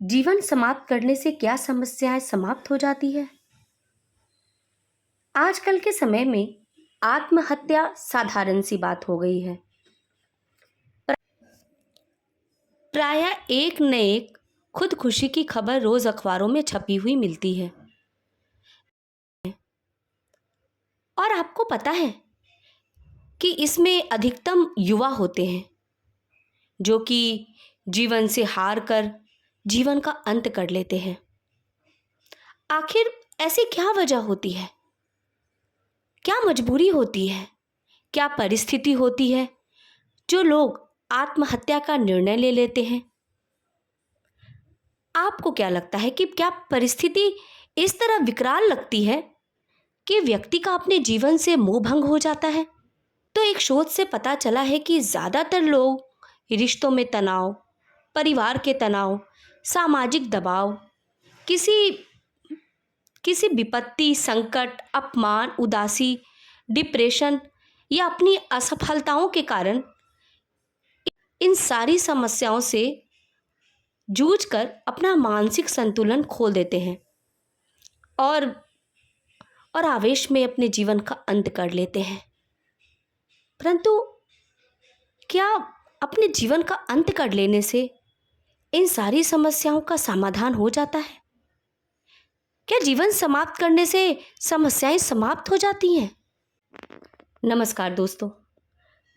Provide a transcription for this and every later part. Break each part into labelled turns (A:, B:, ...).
A: जीवन समाप्त करने से क्या समस्याएं समाप्त हो जाती है? आजकल के समय में आत्महत्या साधारण सी बात हो गई है। प्रायः एक न एक खुदकुशी की खबर रोज अखबारों में छपी हुई मिलती है। और आपको पता है कि इसमें अधिकतम युवा होते हैं जो कि जीवन से हार कर जीवन का अंत कर लेते हैं। आखिर ऐसी क्या वजह होती है? क्या मजबूरी होती है? क्या परिस्थिति होती है जो लोग आत्महत्या का निर्णय ले लेते हैं? आपको क्या लगता है कि क्या परिस्थिति इस तरह विकराल लगती है कि व्यक्ति का अपने जीवन से मोह भंग हो जाता है? तो एक शोध से पता चला है कि ज़्यादातर लोग रिश्तों में तनाव, परिवार के तनाव, सामाजिक दबाव, किसी किसी विपत्ति, संकट, अपमान, उदासी, डिप्रेशन या अपनी असफलताओं के कारण इन सारी समस्याओं से जूझकर अपना मानसिक संतुलन खो देते हैं और आवेश में अपने जीवन का अंत कर लेते हैं। परंतु क्या अपने जीवन का अंत कर लेने से इन सारी समस्याओं का समाधान हो जाता है? क्या जीवन समाप्त करने से समस्याएं समाप्त हो जाती हैं? नमस्कार दोस्तों,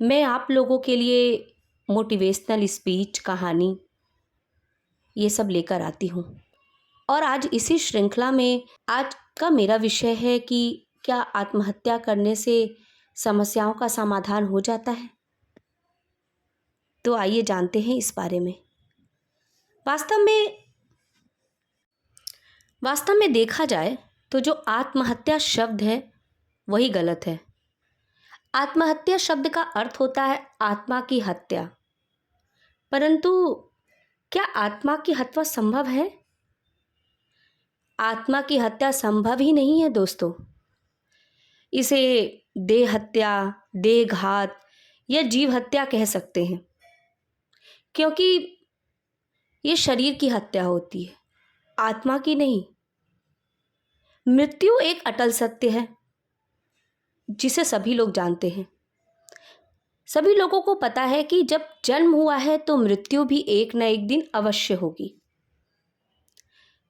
A: मैं आप लोगों के लिए मोटिवेशनल स्पीच, कहानी ये सब लेकर आती हूँ। और आज इसी श्रृंखला में आज का मेरा विषय है कि क्या आत्महत्या करने से समस्याओं का समाधान हो जाता है? तो आइए जानते हैं इस बारे में। वास्तव में देखा जाए तो जो आत्महत्या शब्द है वही गलत है। आत्महत्या शब्द का अर्थ होता है आत्मा की हत्या। परंतु क्या आत्मा की हत्या संभव है? आत्मा की हत्या संभव ही नहीं है दोस्तों। इसे देह हत्या, देह घात या जीव हत्या कह सकते हैं, क्योंकि ये शरीर की हत्या होती है, आत्मा की नहीं। मृत्यु एक अटल सत्य है जिसे सभी लोग जानते हैं। सभी लोगों को पता है कि जब जन्म हुआ है तो मृत्यु भी एक न एक दिन अवश्य होगी।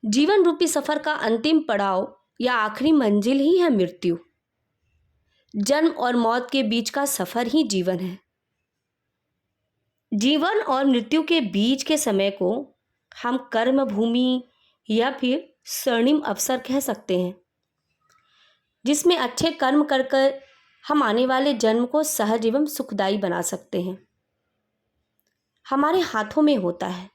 A: जीवन रूपी सफर का अंतिम पड़ाव या आखिरी मंजिल ही है मृत्यु। जन्म और मौत के बीच का सफर ही जीवन है। जीवन और मृत्यु के बीच के समय को हम कर्म भूमि या फिर स्वर्णिम अवसर कह सकते हैं, जिसमें अच्छे कर्म कर हम आने वाले जन्म को सहज एवं सुखदायी बना सकते हैं। हमारे हाथों में होता है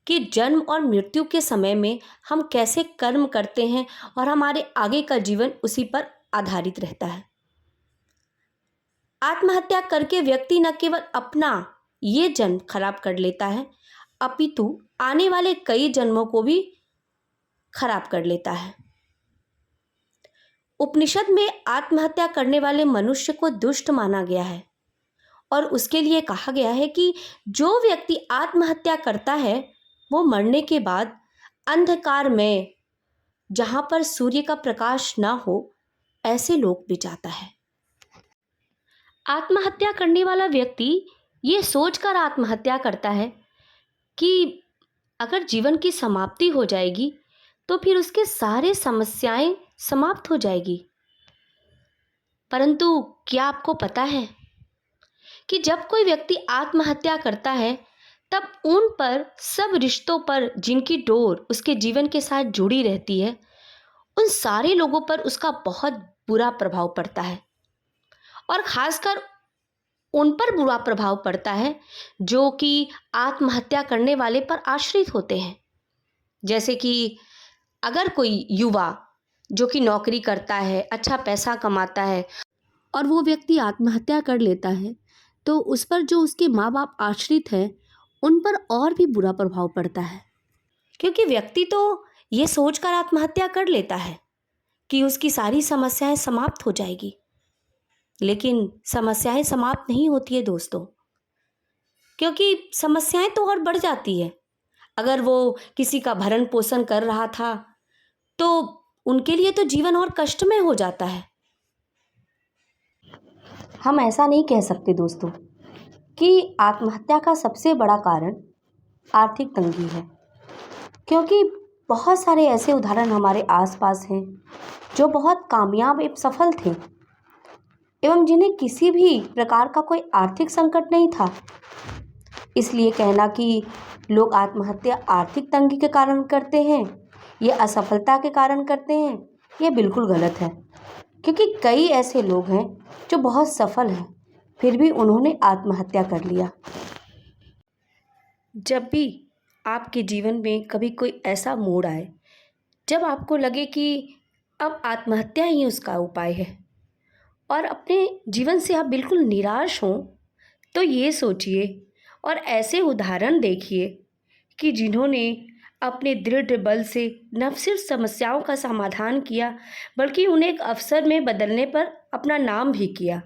A: कि जन्म और मृत्यु के समय में हम कैसे कर्म करते हैं और हमारे आगे का जीवन उसी पर आधारित रहता है। आत्महत्या करके व्यक्ति न केवल अपना ये जन्म खराब कर लेता है, अपितु आने वाले कई जन्मों को भी खराब कर लेता है। उपनिषद में आत्महत्या करने वाले मनुष्य को दुष्ट माना गया है और उसके लिए कहा गया है कि जो व्यक्ति आत्महत्या करता है वो मरने के बाद अंधकार में, जहां पर सूर्य का प्रकाश ना हो, ऐसे लोक भी जाता है। आत्महत्या करने वाला व्यक्ति ये सोचकर आत्महत्या करता है कि अगर जीवन की समाप्ति हो जाएगी तो फिर उसके सारे समस्याएं समाप्त हो जाएगी। परंतु क्या आपको पता है कि जब कोई व्यक्ति आत्महत्या करता है तब उन पर, सब रिश्तों पर जिनकी डोर उसके जीवन के साथ जुड़ी रहती है, उन सारे लोगों पर उसका बहुत बुरा प्रभाव पड़ता है और खासकर उन पर बुरा प्रभाव पड़ता है जो कि आत्महत्या करने वाले पर आश्रित होते हैं। जैसे कि अगर कोई युवा जो कि नौकरी करता है, अच्छा पैसा कमाता है और वो व्यक्ति आत्महत्या कर लेता है तो उस पर जो उसके माँ बाप आश्रित हैं उन पर और भी बुरा प्रभाव पड़ता है, क्योंकि व्यक्ति तो ये सोचकर आत्महत्या कर लेता है कि उसकी सारी समस्याएं समाप्त हो जाएगी, लेकिन समस्याएं समाप्त नहीं होती है दोस्तों, क्योंकि समस्याएं तो और बढ़ जाती है। अगर वो किसी का भरण पोषण कर रहा था तो उनके लिए तो जीवन और कष्टमय हो जाता है। हम ऐसा नहीं कह सकते दोस्तों कि आत्महत्या का सबसे बड़ा कारण आर्थिक तंगी है, क्योंकि बहुत सारे ऐसे उदाहरण हमारे आसपास हैं जो बहुत कामयाब एवं सफल थे एवं जिन्हें किसी भी प्रकार का कोई आर्थिक संकट नहीं था। इसलिए कहना कि लोग आत्महत्या आर्थिक तंगी के कारण करते हैं या असफलता के कारण करते हैं, ये बिल्कुल गलत है। क्योंकि कई ऐसे लोग हैं जो बहुत सफल हैं, फिर भी उन्होंने आत्महत्या कर लिया। जब भी आपके जीवन में कभी कोई ऐसा मोड़ आए जब आपको लगे कि अब आत्महत्या ही उसका उपाय है और अपने जीवन से आप बिल्कुल निराश हों, तो ये सोचिए और ऐसे उदाहरण देखिए कि जिन्होंने अपने दृढ़ बल से न सिर्फ समस्याओं का समाधान किया बल्कि उन्हें एक अवसर में बदलने पर अपना नाम भी किया।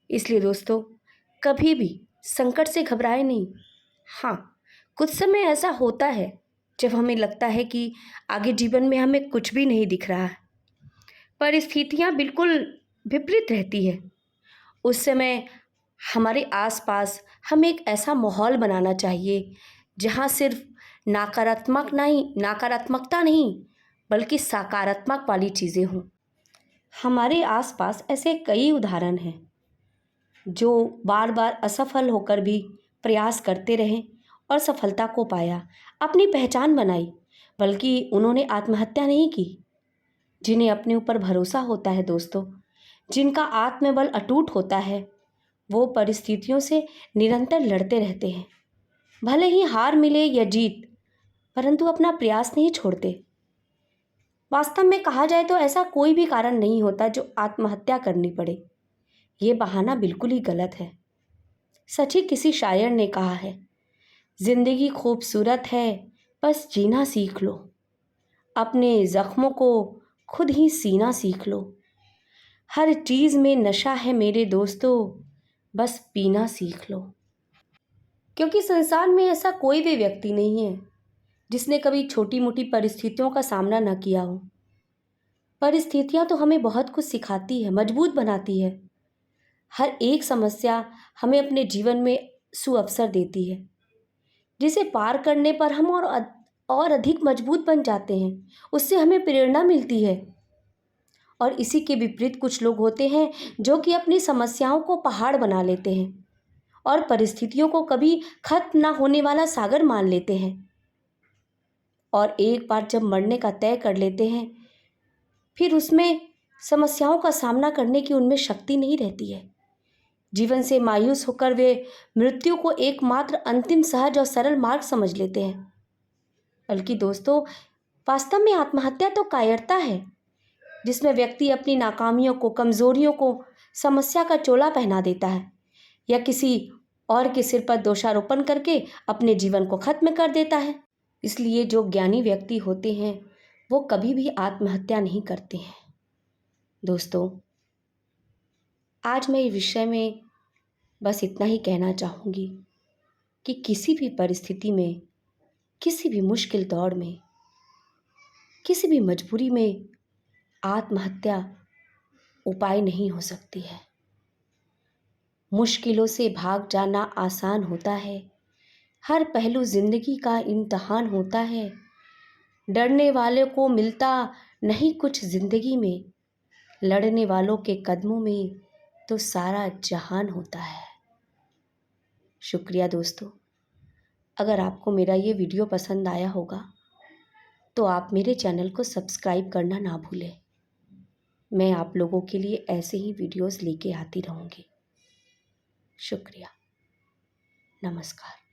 A: इसलिए दोस्तों, कभी भी संकट से घबराए नहीं। हाँ, कुछ समय ऐसा होता है जब हमें लगता है कि आगे जीवन में हमें कुछ भी नहीं दिख रहा है, परिस्थितियाँ बिल्कुल विपरीत रहती है। उस समय हमारे आसपास हमें एक ऐसा माहौल बनाना चाहिए जहाँ सिर्फ नकारात्मकता नहीं बल्कि सकारात्मक वाली चीज़ें हों। हमारे आसपास ऐसे कई उदाहरण हैं जो बार बार असफल होकर भी प्रयास करते रहे और सफलता को पाया, अपनी पहचान बनाई, बल्कि उन्होंने आत्महत्या नहीं की। जिन्हें अपने ऊपर भरोसा होता है दोस्तों, जिनका आत्मबल अटूट होता है, वो परिस्थितियों से निरंतर लड़ते रहते हैं। भले ही हार मिले या जीत, परंतु अपना प्रयास नहीं छोड़ते। वास्तव में कहा जाए तो ऐसा कोई भी कारण नहीं होता जो आत्महत्या करनी पड़े। ये बहाना बिल्कुल ही गलत है। सच ही किसी शायर ने कहा है, जिंदगी खूबसूरत है, बस जीना सीख लो। अपने जख्मों को खुद ही सीना सीख लो। हर चीज़ में नशा है मेरे दोस्तों, बस पीना सीख लो। क्योंकि संसार में ऐसा कोई भी व्यक्ति नहीं है जिसने कभी छोटी मोटी परिस्थितियों का सामना न किया हो। परिस्थितियाँ तो हमें बहुत कुछ सिखाती है, मजबूत बनाती है। हर एक समस्या हमें अपने जीवन में सुअवसर देती है, जिसे पार करने पर हम और अधिक मजबूत बन जाते हैं। उससे हमें प्रेरणा मिलती है। और इसी के विपरीत कुछ लोग होते हैं जो कि अपनी समस्याओं को पहाड़ बना लेते हैं और परिस्थितियों को कभी खत्म ना होने वाला सागर मान लेते हैं। और एक बार जब मरने का तय कर लेते हैं, फिर उसमें समस्याओं का सामना करने की उनमें शक्ति नहीं रहती है। जीवन से मायूस होकर वे मृत्यु को एकमात्र अंतिम सहज और सरल मार्ग समझ लेते हैं। बल्कि दोस्तों, वास्तव में आत्महत्या तो कायरता है, जिसमें व्यक्ति अपनी नाकामियों को, कमजोरियों को समस्या का चोला पहना देता है या किसी और के सिर पर दोषारोपण करके अपने जीवन को खत्म कर देता है। इसलिए जो ज्ञानी व्यक्ति होते हैं वो कभी भी आत्महत्या नहीं करते हैं। दोस्तों, आज मैं इस विषय में बस इतना ही कहना चाहूँगी कि किसी भी परिस्थिति में, किसी भी मुश्किल दौर में, किसी भी मजबूरी में आत्महत्या उपाय नहीं हो सकती है। मुश्किलों से भाग जाना आसान होता है, हर पहलू जिंदगी का इम्तहान होता है। डरने वाले को मिलता नहीं कुछ जिंदगी में, लड़ने वालों के कदमों में तो सारा जहान होता है। शुक्रिया दोस्तों। अगर आपको मेरा ये वीडियो पसंद आया होगा तो आप मेरे चैनल को सब्सक्राइब करना ना भूलें। मैं आप लोगों के लिए ऐसे ही वीडियोस लेके आती रहूँगी। शुक्रिया। नमस्कार।